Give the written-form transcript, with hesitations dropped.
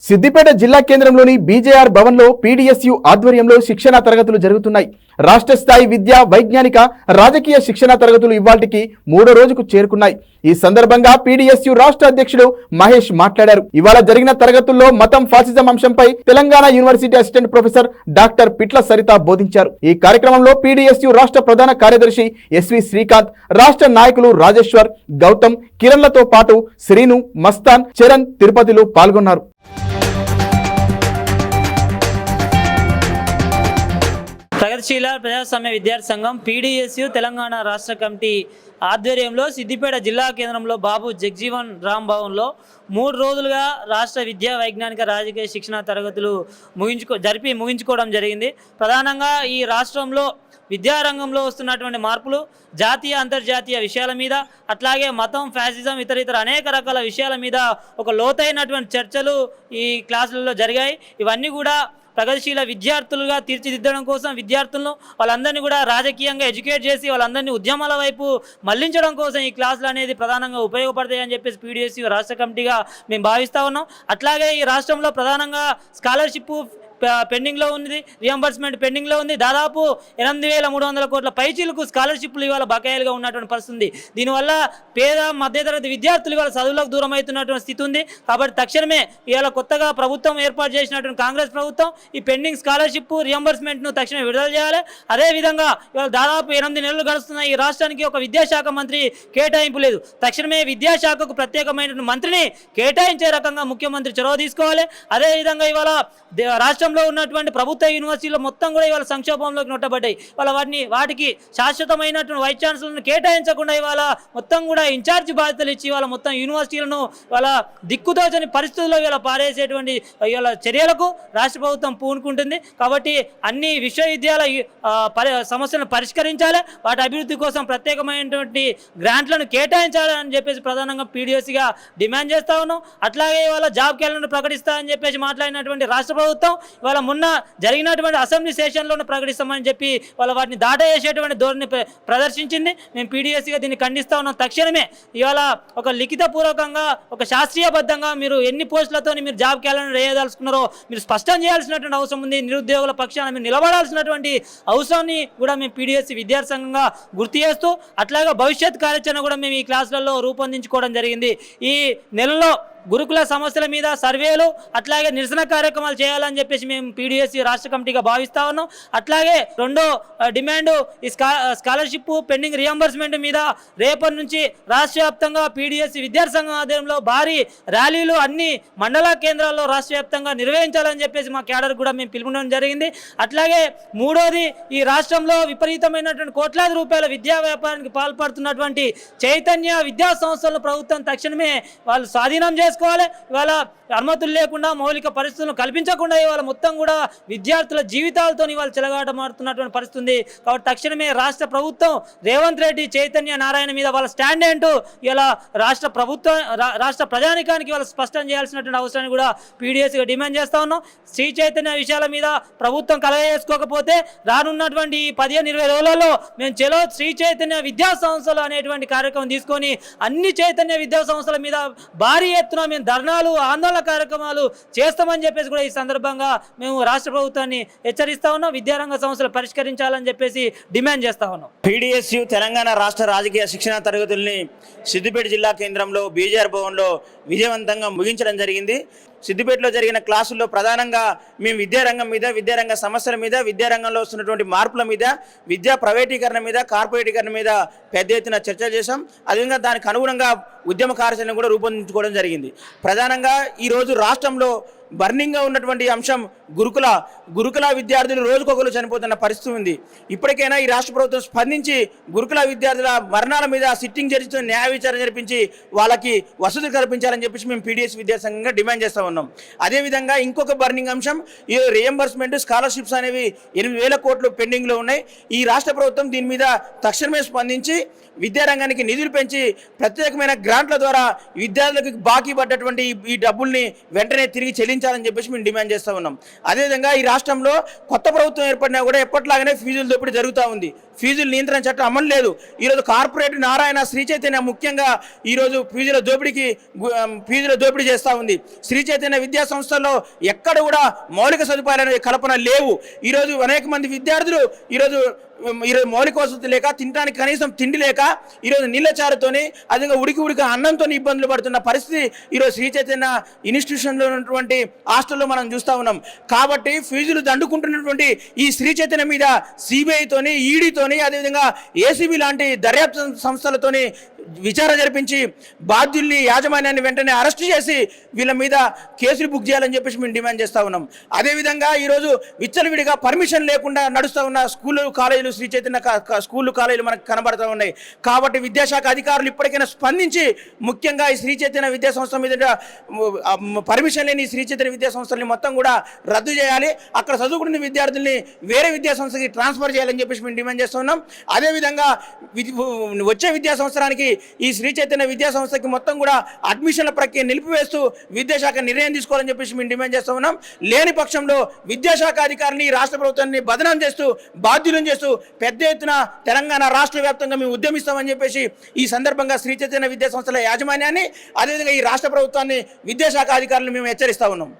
సిద్దిపేట జిల్లా కేంద్రంలోని బీజేఆర్ భవన్లో పీడీఎస్యు ఆధ్వర్యంలో శిక్షణా తరగతులు జరుగుతున్నాయి. రాష్ట్ర స్థాయి విద్యా వైజ్ఞానిక రాజకీయ శిక్షణా తరగతులు ఇవాల్టికి 3వ రోజుకు చేరుకున్నాయి. ఈ సందర్భంగా పీడీఎస్యు రాష్ట్ర అధ్యక్షుడు మహేష్ మాట్లాడారు. ఇవాళ జరిగిన తరగతుల్లో మతం ఫాసిజం అంశంపై Telangana university assistant professor doctor Pitla Saritha బోధించారు. ఈ కార్యక్రమంలో పీడీఎస్యు రాష్ట్ర ప్రధాన కార్యదర్శి ఎస్వి శ్రీకాంత్, రాష్ట్ర నాయకులు రాజేశ్వర్, గౌతమ్, కిరణ్లతో పాటు శ్రీను, మస్తాన్, చరణ్, తిరుపతిలో పాల్గొన్నారు. ప్రగతిశీల ప్రజాస్వామ్య విద్యార్థి సంఘం పీడీఎస్యు తెలంగాణ రాష్ట్ర కమిటీ ఆధ్వర్యంలో సిద్దిపేట జిల్లా కేంద్రంలో బాబు జగజీవన్ రామ్ భవన్లో 3 రోజులుగా రాష్ట్ర విద్యా వైజ్ఞానిక రాజకీయ శిక్షణ తరగతులు ముగించుకోవడం జరిగింది. ప్రధానంగా ఈ రాష్ట్రంలో విద్యారంగంలో వస్తున్నటువంటి మార్పులు, జాతీయ అంతర్జాతీయ విషయాల మీద, అట్లాగే మతం, ఫ్యాసిజం, ఇతర అనేక రకాల విషయాల మీద ఒక లోతైనటువంటి చర్చలు ఈ క్లాసులలో జరిగాయి. ఇవన్నీ కూడా ప్రగతిశీల విద్యార్థులుగా తీర్చిదిద్దడం కోసం, విద్యార్థులను వాళ్ళందరినీ కూడా రాజకీయంగా ఎడ్యుకేట్ చేసి వాళ్ళందరినీ ఉద్యమాల వైపు మళ్లించడం కోసం ఈ క్లాసులు అనేది ప్రధానంగా ఉపయోగపడతాయని చెప్పేసి పీడీఎస్యు రాష్ట్ర కమిటీగా మేము భావిస్తూ ఉన్నాం. అట్లాగే ఈ రాష్ట్రంలో ప్రధానంగా స్కాలర్షిప్ పెండింగ్లో ఉంది, రియంబర్స్మెంట్ పెండింగ్లో ఉంది. దాదాపు 8,300 కోట్ల పైచీలకు స్కాలర్షిప్లు ఇవాళ బకాయిలుగా ఉన్నటువంటి పరిస్థితి ఉంది. దీనివల్ల పేద మధ్యతరగతి విద్యార్థులు ఇవాళ చదువులకు దూరం అవుతున్నటువంటి స్థితి ఉంది. కాబట్టి తక్షణమే ఇవాళ కొత్తగా ప్రభుత్వం ఏర్పాటు చేసినటువంటి కాంగ్రెస్ ప్రభుత్వం ఈ పెండింగ్ స్కాలర్షిప్ రియంబర్స్మెంట్ను తక్షణమే విడుదల చేయాలి. అదేవిధంగా ఇవాళ దాదాపు 8 నెలలు గడుస్తున్న ఈ రాష్ట్రానికి ఒక విద్యాశాఖ మంత్రి కేటాయింపు లేదు. తక్షణమే విద్యాశాఖకు ప్రత్యేకమైనటువంటి మంత్రిని కేటాయించే రకంగా ముఖ్యమంత్రి చొరవ తీసుకోవాలి. అదేవిధంగా ఇవాళ రాష్ట్రంలో ఉన్నటువంటి ప్రభుత్వ యూనివర్సిటీలు మొత్తం కూడా ఇవాళ సంక్షోభంలోకి నెట్టబడ్డాయి. వాటికి శాశ్వతమైనటువంటి వైస్ ఛాన్సలర్లను కేటాయించకుండా ఇవాళ మొత్తం కూడా ఇన్ఛార్జ్ బాధ్యతలు ఇచ్చి ఇవాళ మొత్తం యూనివర్సిటీలను ఇవాళ దిక్కుతోచని పరిస్థితుల్లో ఇవాళ పారేసేటువంటి ఇవాళ చర్యలకు రాష్ట్ర ప్రభుత్వం పూనుకుంటుంది. కాబట్టి అన్ని విశ్వవిద్యాలయ సమస్యలను పరిష్కరించాలి, వాటి అభివృద్ధి కోసం ప్రత్యేకమైనటువంటి గ్రాంట్లను కేటాయించాలని చెప్పేసి ప్రధానంగా పీడీఎస్గా డిమాండ్ చేస్తా ఉన్నాం. అట్లాగే ఇవాళ జాబ్ క్యాలెండర్ ప్రకటిస్తామని చెప్పేసి మాట్లాడినటువంటి రాష్ట్ర ప్రభుత్వం ఇవాళ మొన్న జరిగినటువంటి అసెంబ్లీ సెషన్లోనే ప్రకటిస్తామని చెప్పి వాళ్ళ వాటిని దాటేసేటువంటి ధోరణి ప్రదర్శించింది. మేము పీడీఎస్గా దీన్ని ఖండిస్తా ఉన్నాం. తక్షణమే ఇవాళ ఒక లిఖితపూర్వకంగా, ఒక శాస్త్రీయబద్ధంగా మీరు ఎన్ని పోస్టులతో మీరు జాబ్ క్యాలెండర్ వేయదలుచుకున్నారో మీరు స్పష్టం చేయాల్సినటువంటి అవసరం ఉంది. నిరుద్యోగుల పక్షాన మీరు నిలబడాల్సినటువంటి అవసరాన్ని కూడా మేము పీడీఎస్ విద్యార్థి సంఘంగా గుర్తు చేస్తూ, అట్లాగే భవిష్యత్ కార్యాచరణ కూడా మేము ఈ క్లాసులలో రూపొందించుకోవడం జరిగింది. ఈ నెలలో గురుకుల సమస్యల మీద సర్వేలు, అట్లాగే నిరసన కార్యక్రమాలు చేయాలని చెప్పేసి మేము పీడీఎస్యు రాష్ట్ర కమిటీగా భావిస్తా ఉన్నాం. అట్లాగే రెండో డిమాండ్ ఈ స్కాలర్షిప్ పెండింగ్ రియంబర్స్మెంట్ మీద రేపటి నుంచి రాష్ట్ర వ్యాప్తంగా పీడీఎస్యు విద్యార్థి సంఘం ఆధ్వర్యంలో భారీ ర్యాలీలు అన్ని మండల కేంద్రాల్లో రాష్ట్ర వ్యాప్తంగా నిర్వహించాలని చెప్పేసి మా క్యాడర్ కూడా మేము పిలుపుకోవడం జరిగింది. అట్లాగే మూడోది, ఈ రాష్ట్రంలో విపరీతమైనటువంటి కోట్లాది రూపాయల విద్యా వ్యాపారానికి పాల్పడుతున్నటువంటి చైతన్య విద్యా సంస్థలను ప్రభుత్వం తక్షణమే వాళ్ళు స్వాధీనం చేసుకోవాలి. ఇవాళ అనుమతులు లేకుండా, మౌలిక పరిస్థితులను కల్పించకుండా ఇవాళ మొత్తం కూడా విద్యార్థుల జీవితాలతో ఇవాళ చెలగాట మారుతున్నటువంటి పరిస్థితి ఉంది. కాబట్టి తక్షణమే రాష్ట్ర ప్రభుత్వం రేవంత్ రెడ్డి, చైతన్య నారాయణ మీద వాళ్ళ స్టాండ్ ఏంటో ఇలా రాష్ట్ర ప్రజానికానికి వాళ్ళు స్పష్టం చేయాల్సినటువంటి అవసరాన్ని కూడా పీడీఎస్గా డిమాండ్ చేస్తా ఉన్నాం. శ్రీ చైతన్య విషయాల మీద ప్రభుత్వం కలగజేసుకోకపోతే రానున్నటువంటి 15-20 రోజులలో మేము చెలో శ్రీ చైతన్య విద్యా సంస్థలు అనేటువంటి కార్యక్రమం తీసుకొని అన్ని చైతన్య విద్యా సంస్థల మీద భారీ ఎత్తున మేము ధర్నాలు, ఆందోళన కార్యక్రమాలు చేస్తామని చెప్పేసి కూడా ఈ సందర్భంగా మేము రాష్ట్ర ప్రభుత్వాన్ని హెచ్చరిస్తా ఉన్నాం. విద్యారంగ సమస్యలు పరిష్కరించాలని చెప్పేసి డిమాండ్ చేస్తా ఉన్నాం. పీడీఎస్యు తెలంగాణ రాష్ట్ర రాజకీయ శిక్షణ తరగతుల్ని సిద్దిపేట జిల్లా కేంద్రంలో బీజేఆర్ భవన్లో విజయవంతంగా ముగించడం జరిగింది. సిద్దిపేటలో జరిగిన క్లాసుల్లో ప్రధానంగా మేము విద్యారంగం మీద, విద్యారంగ సమస్యల మీద, విద్యారంగంలో వస్తున్నటువంటి మార్పుల మీద, విద్యా ప్రైవేటీకరణ మీద, కార్పొరేటీకరణ మీద పెద్ద ఎత్తున చర్చ చేశాం. అదేవిధంగా దానికి అనుగుణంగా ఉద్యమ కార్యాచరణ కూడా రూపొందించుకోవడం జరిగింది. ప్రధానంగా ఈరోజు రాష్ట్రంలో బర్నింగ్గా ఉన్నటువంటి అంశం గురుకుల విద్యార్థులు రోజుకొకరు చనిపోతున్న పరిస్థితి ఉంది. ఇప్పటికైనా ఈ రాష్ట్ర ప్రభుత్వం స్పందించి గురుకుల విద్యార్థుల మరణాల మీద సిట్టింగ్ జడ్జితో న్యాయ విచారణ జరిపించి వాళ్ళకి వసతులు కల్పించాలని చెప్పేసి మేము పీడీఎస్ విద్యాసంఘంగా డిమాండ్ చేస్తూ ఉన్నాం. అదేవిధంగా ఇంకొక బర్నింగ్ అంశం ఈ రియంబర్స్మెంట్, స్కాలర్షిప్స్ అనేవి 8,000 కోట్లు పెండింగ్లో ఉన్నాయి. ఈ రాష్ట్ర ప్రభుత్వం దీని మీద తక్షణమే స్పందించి విద్యారంగానికి నిధులు పెంచి ప్రత్యేకమైన గ్రాంట్ల ద్వారా విద్యార్థులకు బాకీ పడ్డటువంటి ఈ డబ్బుల్ని వెంటనే తిరిగి చెల్లించాలి. తొలగించాలని చెప్పేసి మేము డిమాండ్ చేస్తూ ఉన్నాం. అదేవిధంగా ఈ రాష్ట్రంలో కొత్త ప్రభుత్వం ఏర్పడినా కూడా ఎప్పటిలాగానే ఫీజుల దోపిడీ జరుగుతూ ఉంది. ఫీజుల నియంత్రణ చట్టం అమలు లేదు. ఈరోజు కార్పొరేట్ నారాయణ శ్రీ చైతన్య ముఖ్యంగా ఈరోజు ఫీజుల దోపిడీ చేస్తూ ఉంది. శ్రీ చైతన్య విద్యా సంస్థల్లో ఎక్కడ కూడా మౌలిక సదుపాయాల కల్పన లేవు. ఈరోజు అనేక మంది విద్యార్థులు ఈరోజు మౌలిక వసతి లేక తినడానికి కనీసం తిండి లేక ఈరోజు నీళ్ళ చారుతోని అదేవిధంగా ఉడికి అన్నంతో ఇబ్బందులు పడుతున్న పరిస్థితి ఈరోజు శ్రీ చైతన్య ఇన్స్టిట్యూషన్లో ఉన్నటువంటి హాస్టల్లో మనం చూస్తూ ఉన్నాం. కాబట్టి ఫీజులు దండుకుంటున్నటువంటి ఈ శ్రీ చైతన్య మీద సిబిఐతోని ఈడీతోని అదేవిధంగా ఏసీబీ లాంటి దర్యాప్తు సంస్థలతోని విచారణ జరిపించి బాధ్యుల్ని యాజమాన్యాన్ని వెంటనే అరెస్ట్ చేసి వీళ్ళ మీద కేసులు బుక్ చేయాలని చెప్పేసి మేము డిమాండ్ చేస్తూ ఉన్నాం. అదేవిధంగా ఈరోజు విచ్చలవిడిగా పర్మిషన్ లేకుండా నడుస్తూ ఉన్న స్కూళ్ళు కాలేజీలు శ్రీ చైతన్య స్కూళ్ళు కాలేజీలు మనకు కనబడుతూ ఉన్నాయి. కాబట్టి విద్యాశాఖ అధికారులు ఇప్పటికైనా స్పందించి ముఖ్యంగా ఈ శ్రీ చైతన్య విద్యా సంస్థ మీద పర్మిషన్ లేని శ్రీ చైతన్య విద్యా సంస్థల్ని మొత్తం కూడా రద్దు చేయాలి. అక్కడ చదువుకున్న విద్యార్థుల్ని వేరే విద్యా సంస్థకి ట్రాన్స్ఫర్ చేయాలని చెప్పేసి మేము డిమాండ్ చేస్తున్నాం. అదేవిధంగా వచ్చే విద్యా సంవత్సరానికి ఈ శ్రీ చైతన్య విద్యా సంస్థకి మొత్తం కూడా అడ్మిషన్ల ప్రక్రియ నిలిపివేస్తూ విద్యాశాఖ నిర్ణయం తీసుకోవాలని చెప్పేసి మేము డిమాండ్ చేస్తూ ఉన్నాం. లేని పక్షంలో విద్యాశాఖ అధికారిని రాష్ట్ర ప్రభుత్వాన్ని బదనాం చేస్తూ బాధ్యులను చేస్తూ పెద్ద ఎత్తున తెలంగాణ రాష్ట్ర వ్యాప్తంగా మేము ఉద్యమిస్తామని చెప్పేసి ఈ సందర్భంగా శ్రీ చైతన్య విద్యా సంస్థల యాజమాన్యాన్ని అదేవిధంగా ఈ రాష్ట్ర ప్రభుత్వాన్ని విద్యాశాఖ అధికారులను మేము హెచ్చరిస్తా ఉన్నాం.